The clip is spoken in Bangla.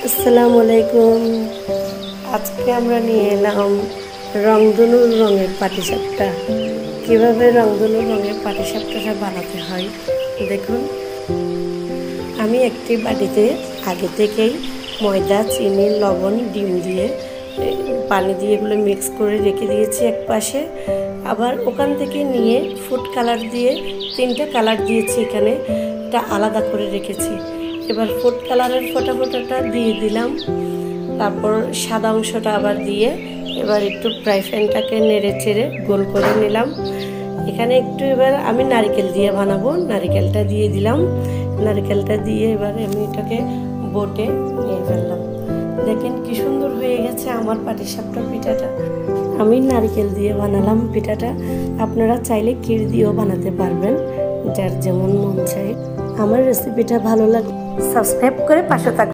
আসসালামু আলাইকুম। আজকে আমরা নিয়ে এলাম রংধনুর রঙের পাটিসাপটা। কিভাবে রংধনুর রঙের পাটিসাপটাটা বানাতে হয় দেখুন। আমি একটি বাটিতে আগে থেকেই ময়দা, চিনি, লবণ, ডিম দিয়ে পানি দিয়ে এগুলো মিক্স করে রেখে দিয়েছি এক পাশে। আবার ওখান থেকে নিয়ে ফুড কালার দিয়ে 3টে কালার দিয়েছি, এখানে এটা আলাদা করে রেখেছি। এবার ফুড কালারের ফোটাটা দিয়ে দিলাম, তারপর সাদা অংশটা আবার দিয়ে এবার একটু ফ্রাই প্যানটাকে নেড়ে চেড়ে গোল করে নিলাম। এখানে একটু এবার আমি নারকেল দিয়ে বানাবো, নারকেলটা দিয়ে দিলাম। নারকেলটা দিয়ে এবার আমি এটাকে বটে নিয়ে ফেললাম। দেখেন কি সুন্দর হয়ে গেছে আমার পাটিসাপটা পিঠাটা। আমি নারকেল দিয়ে বানালাম পিঠাটা, আপনারা চাইলে ক্ষীর দিয়েও বানাতে পারবেন, যার যেমন মন চায়। আমার রেসিপিটা ভালো লাগে সাবস্ক্রাইব করে পাশে থাকুন।